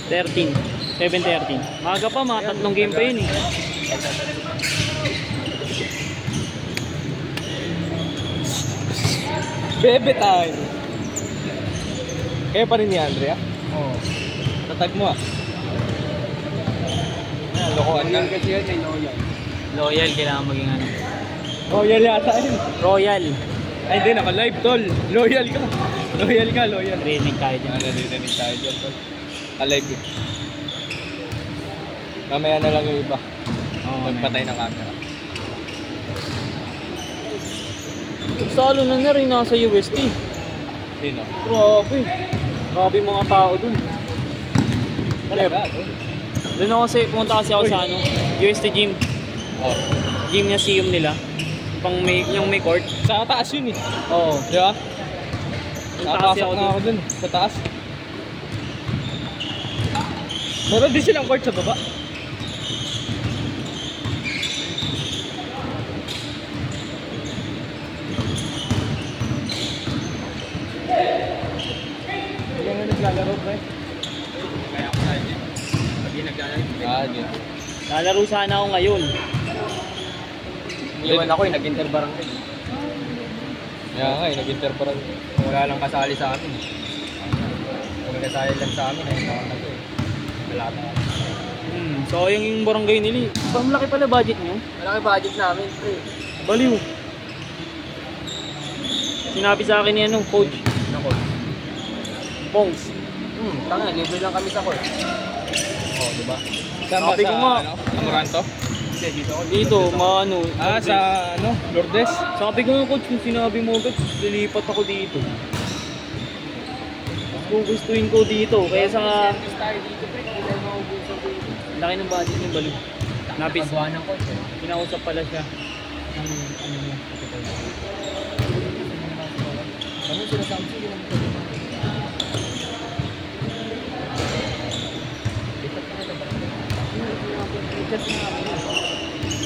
13. 7:13. Maga pa, mga tatlong game pa yun eh. Bebe time. Kaya pa rin ni Andrea? Oo. Tatag mo ah. Lokohan ka. Kasi yan ay loyal. Loyal, kailangan maging ano. Royal yata yun. Royal. Ay hindi, naka-live tol. Loyal ka. Loyal ka, loyal. Rinig tayo dyan. Narinig tayo dyan tol. Alive eh. Mamaya na lang yung iba. Magpatay ng camera. Salo na rin nasa UST. Sino? Grabe. Grabe mga tao dun. Talaga? Doon ako kasi, pumunta kasi ako sa ano, UST gym. Oh. Gym na siyum nila. Yung may court. Sa taas yun eh. Oo. Di ba? Nakapasok na ako dun. Sa taas. Meron din silang court sa baba. Hindi nga naglalaro pre. Kaya ako tayo dyan. Pag naglalaro. Dyan. Lalaro sana ako ngayon. Iwan ako eh, nag-interbarang din. Kaya nga eh, nag-interbarang. Wala lang kasali sa amin. Kung kasali lang sa amin, ayun ako na to eh. Wala na. So yung barangay nila, malaki pala budget nyo? Malaki budget namin, pre. Baliw. Sinabi sa akin ni ano, coach. Ano coach? Pongs. Tanga, libre lang kami sa court. Oh, diba? Sabi ko nga. Ano? Amoranto? Dito, maano. Sa ano? Lourdes? Sabi ko nga coach, kung sinabi mo agad, lilipat ako dito. Gugustuhin ko dito, kaya sa... Laki ng budget ng baliw. Napis. Kinausap pala siya. Ng ano mo. Ano sila Samsung?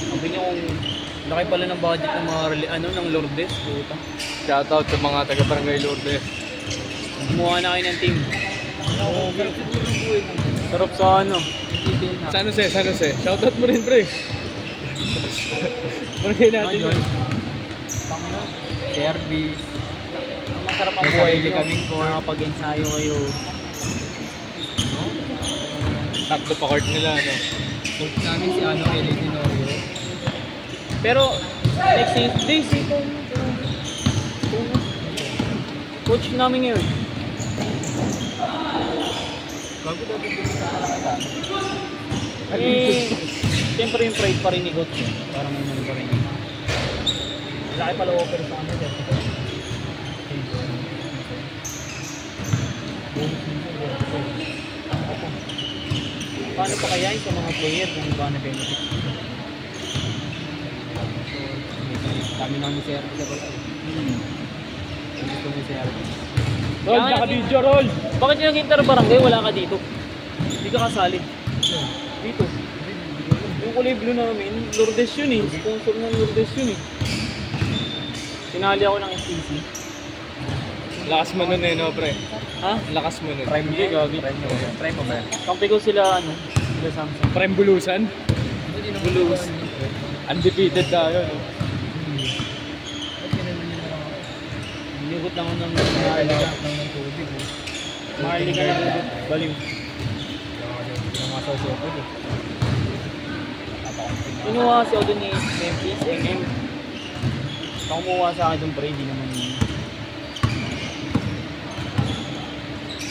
Sabi niya kung laki pala ng budget ng mga ng Lourdes. Puta. Shoutout sa mga taga-barangay Lourdes. Gumawa na kayo ng team. Sarap sa ano. San Jose, San Jose. Shoutout mo rin pre. Barangay natin yun. Service. Masarap ang buhay nyo. Nakapag-ensayo kayo. Takto pa court nila, ano. Coach namin si ano, Eli Tenorio. Pero, next day, coach namin ngayon. Bago daw din sa alaga. Siyempre yung pride pa rin ni coach. Parang ano pa rin. Laki pala offer sa kanya. Paano pa kaya sa mga player kung paano benefits? Kami namin service sa bala. Gusto mo service. Roll, naka-video, roll! Bakit yung nag-interbarangay, wala ka dito? Hindi ka kasali. Dito. Yung kulay blue namin, Lourdes yun eh. Sponsor ng Lourdes yun eh. Sinali ako ng STC. Lakas mo nun eh, no, pre? Ha? Lakas mo nun. Prime hindi, gagi. Prime mo ba? Kampi ko sila, ano, sila Samsung. Prime bulusan? Bulus. Undefeated tayo, no? Nigot lang ako ng Maharlika. Maharlika na nigot. Baliw. Kinuha kasi ako dun ni Memphis, MM. Kumuha sa akin dun pre, di naman yun.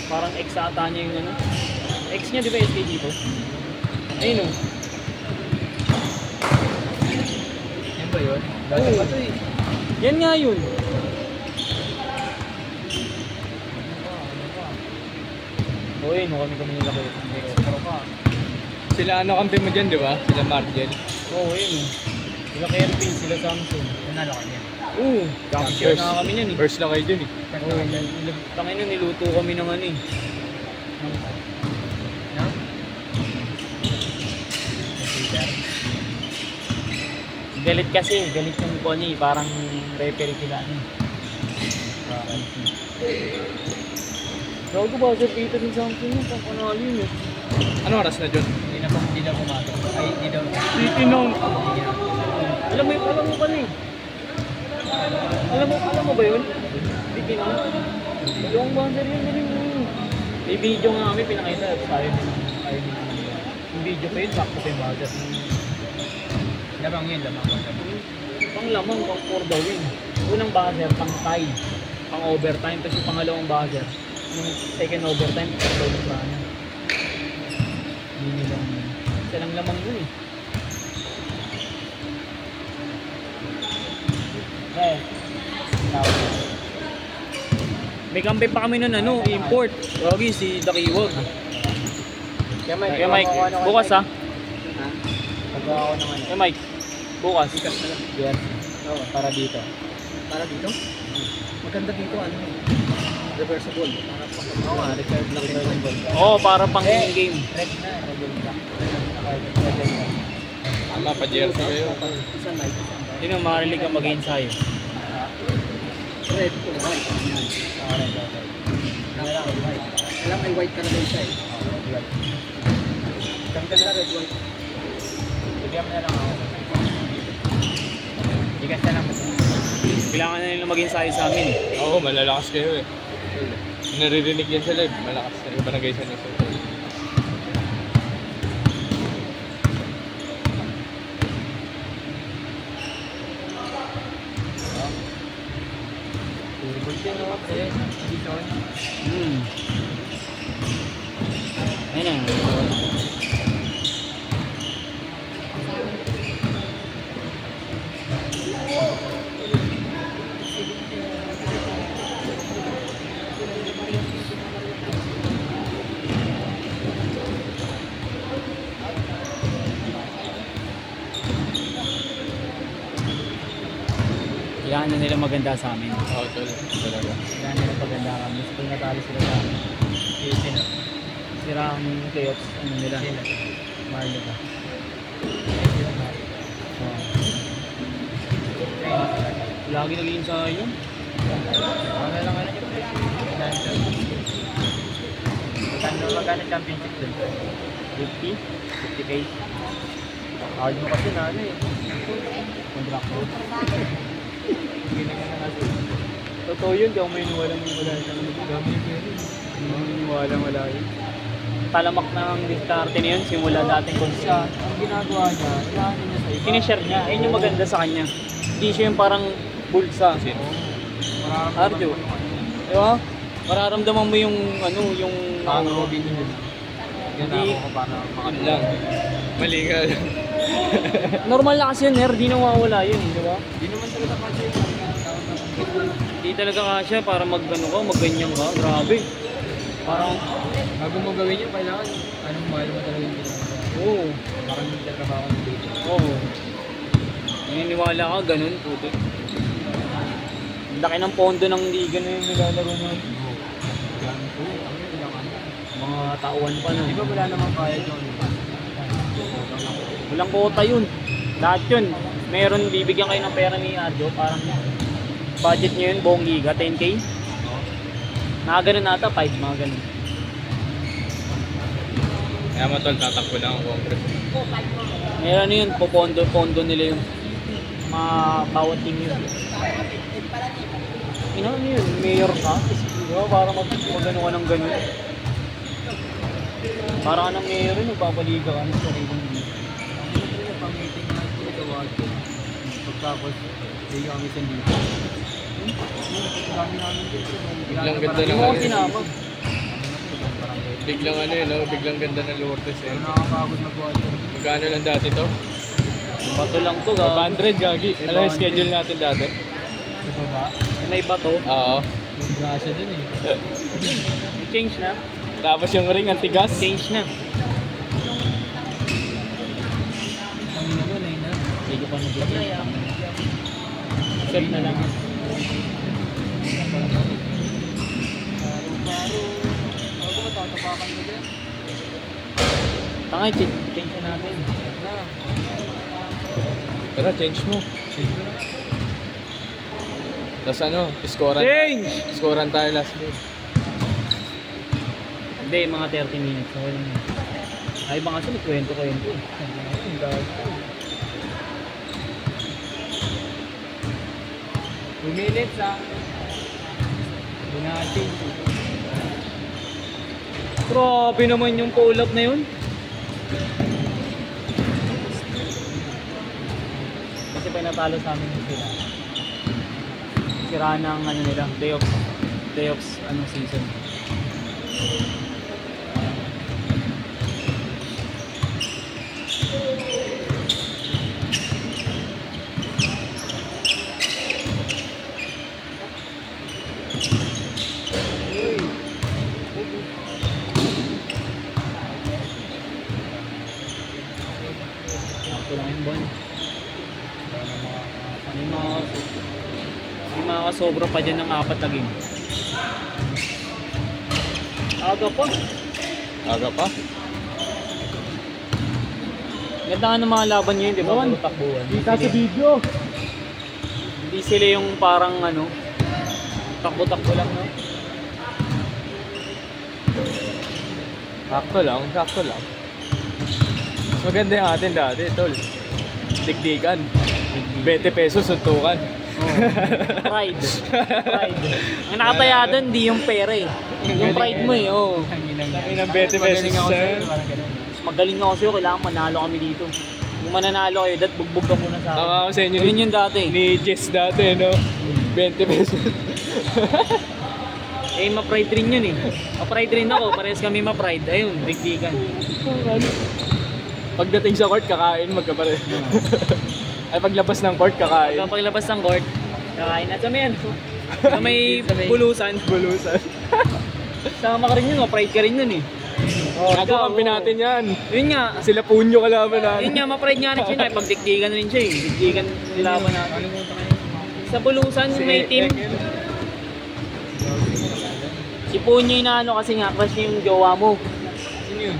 Parang ex ata niya yung ano. Ex niya di ba SK dito? Ayun o. Yan ba yun? Yan nga yun. Uy, no kami nila kayo. Sila ano kampi mo dyan, di ba? Sila Margel. Oo, yun. Sila Kervin, sila Samsung. Nanalo kami yan. Oo, First na kami yan eh. First lang kayo dyan eh. Oo, tangin nun, niluto kami ng ano eh. Galit kasi, galit yung Connie, parang referee sila ano. Gago ba, Sir Peter ng Samsung yun, pang panalo yun eh. Ano oras na dyan? Hindi daw pumatok. Ay, hindi daw. City noon. Alam mo pala eh. Alam mo ba yun? City noon. Yung buzzer yun na rin yun. May video nga kami pinakita. Ayaw din. Yung video pa yun, sakto pa yung buzzer. Lamang yun, lamang. Pang lamang, pang for the win. Unang buzzer, pang tie. Pang overtime. Tapos yung pangalawang buzzer. Yung second overtime, pang daw na sana. Hindi nilang isa lang lamang yun eh. Eh, may kampi pa kami nun ano, import. Rogi si Dakiwag. Kaya Mike, bukas ha? Pagawa ako naman. Kaya Mike, bukas. Ikas na lang. Yes. Oo, para dito. Para dito? Maganda dito, ano? Reversible. Oo nga, reversible. Oo, para pang game. Red na, red black. Tama, pa-jersey kayo. Isang light. Yun ang marilig ang mag-ensayo. Red to white. Red to white. Alam may white ka na din siya eh. White. Ganda na red white. Bigyan mo na lang ako. Ikas na lang. Kailangan na nila mag-ensayo sa amin. Oo, malalakas kayo eh. Naririnig yan sa live, malakas na yung barangay sa nasa. Ayun na. Kailangan na nila maganda sa amin. Oo, talaga. Kailangan nila maganda kami. Kung natalo sila sa amin. Sira ang playoffs. Ano nila? Marlo ka. Lagi naging sa yun. Ano lang ano yung magkano championship dun? 50? 50k? Hard mo kasi na ano eh. Contract mo. Totoo yun, di ako may iniwalang wala siya. Wala yun. Talamak ng diskarte na yun, simula dating konsa. Ang ginagawa niya, inaano niya sa iba. Kinishare niya, ayun yung maganda sa kanya. Hindi siya yung parang bulsa. Arjo. Di ba? Mararamdaman mo yung ano, yung... Parang Robin Hood. Hindi. Ako para Ano lang. Mali ka. Normal na kasi yun, di nawawala yun, di ba? Hindi naman talaga kasi Di talaga kasya para mag-ano ka, mag-ganyan ka. Grabe. Parang... bago mo gawin yun, kailangan anong mahal mo talaga yung ginagawa. Oo. Parang hindi trabaho ng dito. Oo. Naniniwala ka, ganun, puto. Ang laki ng pondo ng liga na yung nilalaro na yun. Mga tauhan pa na. Di ba wala namang kaya yun? Walang quota yun. Lahat yun. Meron, bibigyan kayo ng pera ni Arjo. Parang budget nyo yun, buong liga, 10k. Nakaganon nata, 5, mga ganun. Kaya matol, tatakbo lang ang Congress. Meron yun, pondo nila yun. Mga bawat team yun. Ano yun, mayor ka? Diba, para mag-ano ka ng ganun. Para ka ng mayor yun, magpapaliga ka ng sariling dito. Pang-meeting na ito sa Wagyo. Pagkapos, hindi kami sandito. Dami namin dito. Biglang ganda Hindi ng mo ako ano. sinama. Biglang ano yun, no? Biglang ganda ng Lourdes eh. Nakakapagod mag-Wagyo. Magkano lang dati to? Bato lang to, ga. 500 gagi. Alam yung schedule natin dati? Sa baba. May bato. Oo. Yung grasya dun eh. Change na. Tapos yung ring, ang tigas. Change na. Ang ina na yun na. Hindi ko pa nag-change. Accept na lang. Bago matatapakan mo dyan. Tanga, change na natin. Tara, change mo. Tapos ano, scorean. Change! Scorean tayo last game. Hindi, mga 30 minutes. Okay lang yun. Ay, baka kasi may kwento-kwento. 2 minutes ha. Hindi natin. Grabe naman yung pull-up na yun. Kasi pinatalo sa amin yung sila. Sira ng ano nila, day of ano season. Ito lang yung bon. May makakasobra pa dyan ng 4 na game. Aga pa. Aga pa? Ganda nga ng mga laban nyo yun, di ba? Puro takbuhan. Kita sa video. Hindi sila yung parang ano, takbo-takbo lang, no? Sakto lang, sakto lang. Mas maganda yung atin dati, tol. Dikdikan. 20 pesos suntukan. Pride. Pride. Ang nakataya doon, di yung pera eh. Yung pride mo eh, oo. Ang 20 pesos sa'yo. Magaling ako sa'yo, kailangan manalo kami dito. Kung mananalo kayo, dat bugbog ka muna sa akin. Tama ako sa inyo Yun yung dati. ni Jess dati, no? 20 pesos. Eh, ma-pride rin yun eh. Ma-pride rin ako, parehas kami ma-pride. Ayun, dikdikan. Pagdating sa court, kakain magkapare. Ay, paglabas ng court, kakain. Paglabas ng court, kakain na. Sa may ano? Sa may bulusan. Bulusan. Sama ka rin yun, ma-pride ka rin yun eh. Ako, kampi natin yan. Yun nga. Sila punyo kalaban natin. Yun nga, ma-pride nga rin siya na. Pagdikdikan rin siya eh. Dikdikan nilaban natin. Sa bulusan, may team. Si Punyo yung ano kasi nga, crush niya yung jowa mo. Sino yun?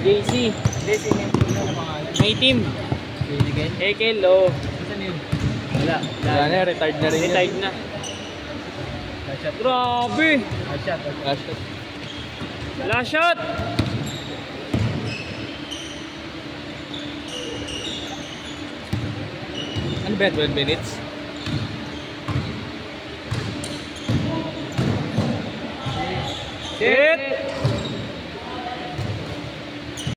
JC. Hindi, sino yung puno na pangalan? May team. Binigay? Ekel, oh. Saan yun? Wala. Wala na, retired na rin yan. Retired na. Last shot. Grabe! Last shot. Last shot. Last shot! Ano ba yan? 12 minutes? Hit!